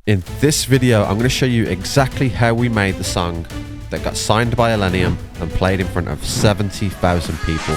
In this video, I'm going to show you exactly how we made the song that got signed by ILLENIUM and played in front of 70,000 people.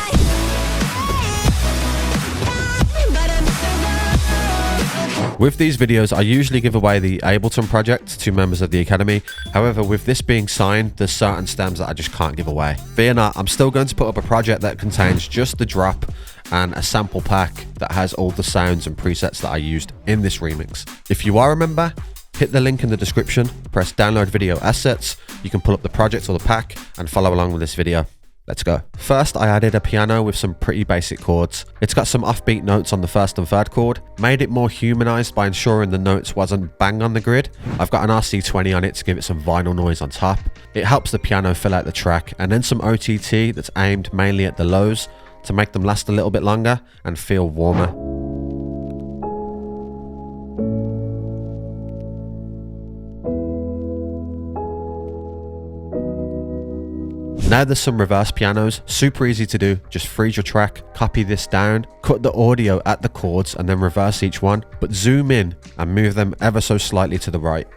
With these videos, I usually give away the Ableton project to members of the Academy. However, with this being signed, there's certain stems that I just can't give away. Fear not, I'm still going to put up a project that contains just the drop and a sample pack that has all the sounds and presets that I used in this remix. If you are a member, hit the link in the description, press download video assets. You can pull up the project or the pack and follow along with this video. Let's go. First, I added a piano with some pretty basic chords. It's got some offbeat notes on the first and third chord, made it more humanized by ensuring the notes wasn't bang on the grid. I've got an RC20 on it to give it some vinyl noise on top. It helps the piano fill out the track, and then some OTT that's aimed mainly at the lows to make them last a little bit longer and feel warmer. Now there's some reverse pianos, super easy to do. Just freeze your track, copy this down, cut the audio at the chords and then reverse each one, but zoom in and move them ever so slightly to the right.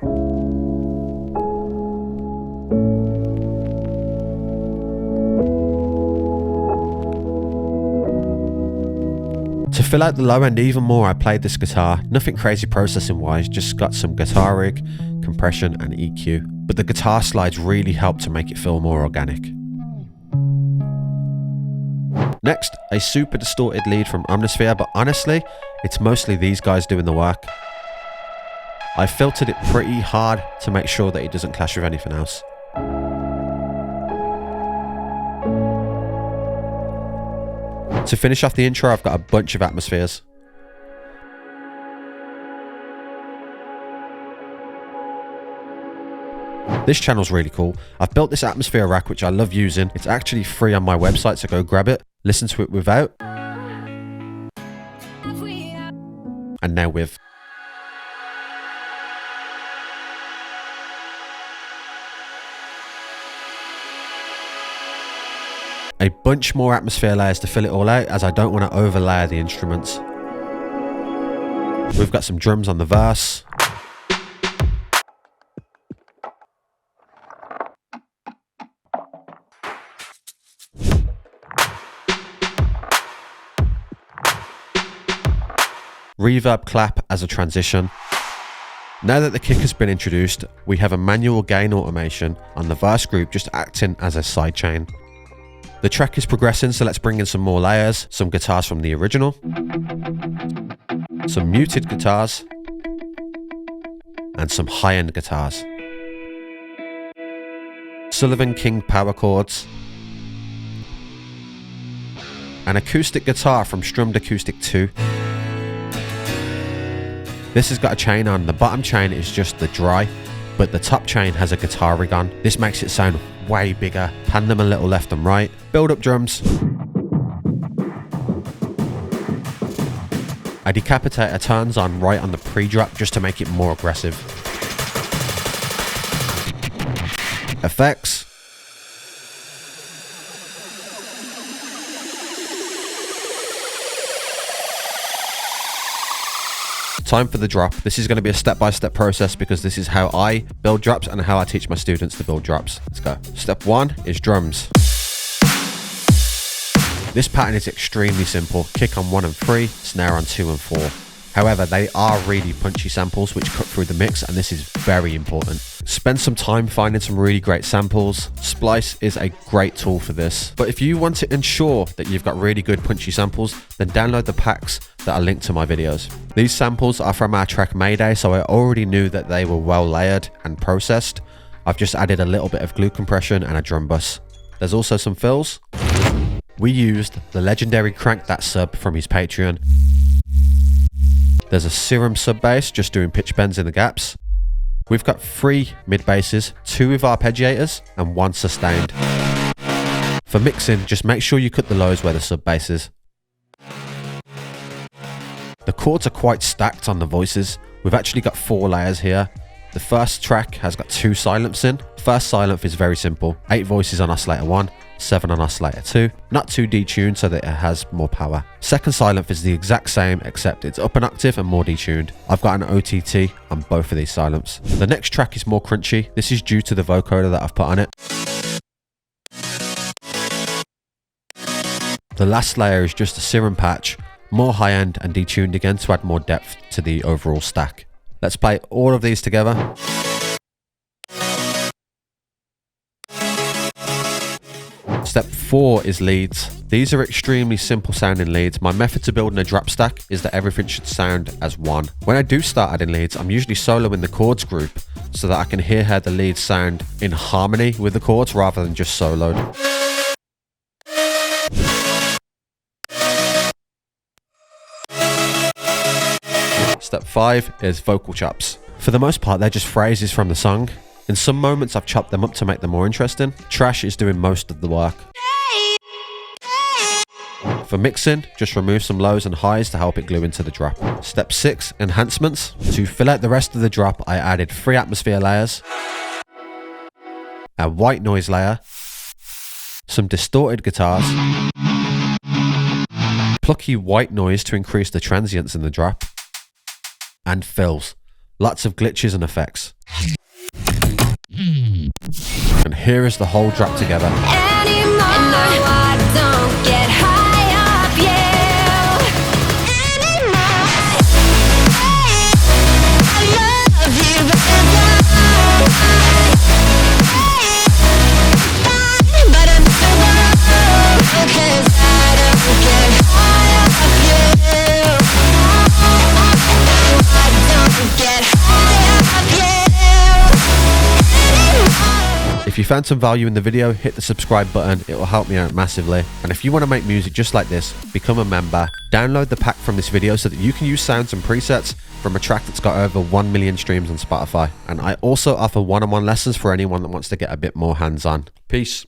To fill out the low end even more, I played this guitar. Nothing crazy processing wise, just got some guitar rig, compression and EQ. But the guitar slides really help to make it feel more organic. Next, a super distorted lead from Omnisphere, but honestly, it's mostly these guys doing the work. I filtered it pretty hard to make sure that it doesn't clash with anything else. To finish off the intro, I've got a bunch of atmospheres. This channel's really cool. I've built this atmosphere rack which I love using. It's actually free on my website, so go grab it. Listen to it without. And now with. A bunch more atmosphere layers to fill it all out, as I don't want to overlay the instruments. We've got some drums on the verse. Reverb clap as a transition. Now that the kick has been introduced, we have a manual gain automation on the verse group just acting as a sidechain. The track is progressing, so let's bring in some more layers, some guitars from the original, some muted guitars, and some high-end guitars. Sullivan King power chords, an acoustic guitar from Strummed Acoustic 2. This has got a chain on. The bottom chain is just the dry, but the top chain has a guitar rig on. This makes it sound way bigger. Pan them a little left and right. Build up drums. A decapitator turns on right on the pre-drop just to make it more aggressive. Effects. Time for the drop. This is going to be a step-by-step process because this is how I build drops and how I teach my students to build drops. Let's go. Step 1 is drums. This pattern is extremely simple. Kick on 1 and 3, snare on 2 and 4. However, they are really punchy samples which cut through the mix, and this is very important. Spend some time finding some really great samples. Splice is a great tool for this. But if you want to ensure that you've got really good punchy samples, then download the packs that are linked to my videos. These samples are from our track Mayday, so I already knew that they were well layered and processed. I've just added a little bit of glue compression and a drum bus. There's also some fills. We used the legendary Crank That sub from his Patreon. There's a Serum sub bass just doing pitch bends in the gaps. We've got 3 mid basses, 2 with arpeggiators and 1 sustained. For mixing, just make sure you cut the lows where the sub bass is. The chords are quite stacked on the voices. We've actually got 4 layers here. The first track has got 2 silenths in. First silenth is very simple. 8 voices on oscillator 1, 7 on oscillator 2, not too detuned so that it has more power. Second silent is the exact same except it's up an octave and more detuned. I've got an OTT on both of these silents. The next track is more crunchy. This is due to the vocoder that I've put on it. The last layer is just a Serum patch, more high end and detuned again to add more depth to the overall stack. Let's play all of these together. Step 4 is leads. These are extremely simple sounding leads. My method to building a drop stack is that everything should sound as one. When I do start adding leads, I'm usually soloing the chords group so that I can hear how the leads sound in harmony with the chords rather than just soloed. Step 5 is vocal chops. For the most part, they're just phrases from the song. In some moments, I've chopped them up to make them more interesting. Trash is doing most of the work. For mixing, just remove some lows and highs to help it glue into the drop. Step 6, enhancements. To fill out the rest of the drop, I added 3 atmosphere layers, a white noise layer, some distorted guitars, plucky white noise to increase the transients in the drop, and fills. Lots of glitches and effects. And here is the whole drop together. If you found some value in the video, hit the subscribe button, it will help me out massively. And if you want to make music just like this, become a member. Download the pack from this video so that you can use sounds and presets from a track that's got over 1 million streams on Spotify. And I also offer one-on-one lessons for anyone that wants to get a bit more hands-on. Peace.